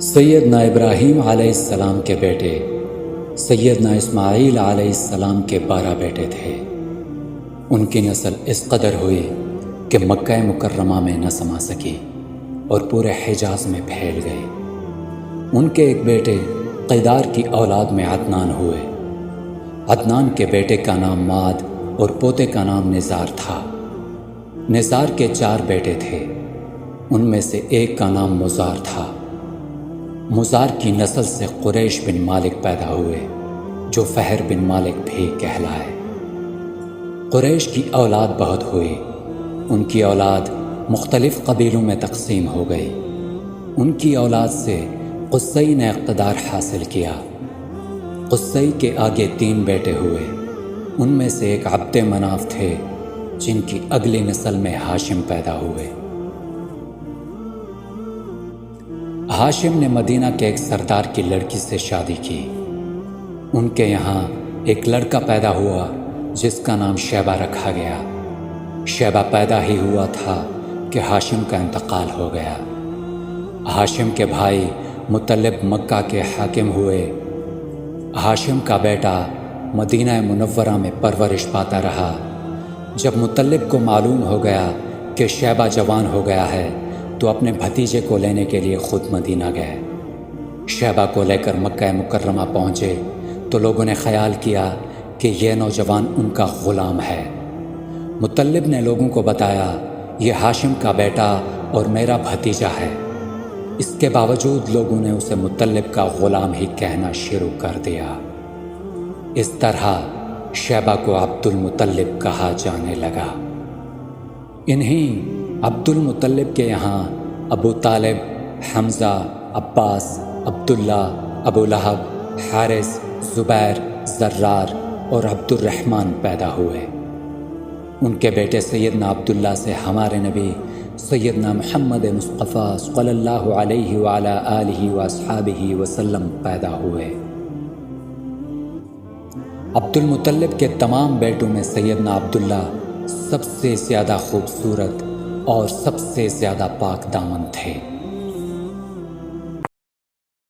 سیدنا ابراہیم علیہ السلام کے بیٹے سیدنا اسماعیل علیہ السلام کے 12 بیٹے تھے۔ ان کی نسل اس قدر ہوئی کہ مکہ مکرمہ میں نہ سما سکی اور پورے حجاز میں پھیل گئی۔ ان کے ایک بیٹے قیدار کی اولاد میں عدنان ہوئے۔ عدنان کے بیٹے کا نام ماد اور پوتے کا نام نزار تھا۔ نزار کے 4 بیٹے تھے، ان میں سے ایک کا نام مزار تھا۔ مزار کی نسل سے قریش بن مالک پیدا ہوئے، جو فہر بن مالک بھی کہلائے۔ قریش کی اولاد بہت ہوئی، ان کی اولاد مختلف قبیلوں میں تقسیم ہو گئی۔ ان کی اولاد سے قصی نے اقتدار حاصل کیا۔ قصی کے آگے 3 بیٹے ہوئے، ان میں سے ایک عبد مناف تھے، جن کی اگلی نسل میں ہاشم پیدا ہوئے۔ ہاشم نے مدینہ کے ایک سردار کی لڑکی سے شادی کی۔ ان کے یہاں ایک لڑکا پیدا ہوا جس کا نام شیبہ رکھا گیا۔ شیبہ پیدا ہی ہوا تھا کہ ہاشم کا انتقال ہو گیا۔ ہاشم کے بھائی مطلب مکہ کے حاکم ہوئے۔ ہاشم کا بیٹا مدینہ منورہ میں پرورش پاتا رہا۔ جب مطلب کو معلوم ہو گیا کہ شیبہ جوان ہو گیا ہے تو اپنے بھتیجے کو لینے کے لیے خود مدینہ گئے۔ شیبہ کو لے کر مکہ مکرمہ پہنچے تو لوگوں نے خیال کیا کہ یہ نوجوان ان کا غلام ہے۔ مطلب نے لوگوں کو بتایا، یہ ہاشم کا بیٹا اور میرا بھتیجا ہے۔ اس کے باوجود لوگوں نے اسے مطلب کا غلام ہی کہنا شروع کر دیا۔ اس طرح شیبہ کو عبد المطلب کہا جانے لگا۔ انہیں عبد المطلب کے یہاں ابو طالب، حمزہ، عباس، عبداللہ، ابو لہب، حارث، زبیر، زرار اور عبد الرحمن پیدا ہوئے۔ ان کے بیٹے سیدنا عبداللہ سے ہمارے نبی سیدنا محمد مصطفیٰ صلی اللہ علیہ وعلا آلہ واصحابہ وسلم پیدا ہوئے۔ عبد المطلب کے تمام بیٹوں میں سیدنا عبداللہ سب سے زیادہ خوبصورت اور سب سے زیادہ پاک دامن تھے۔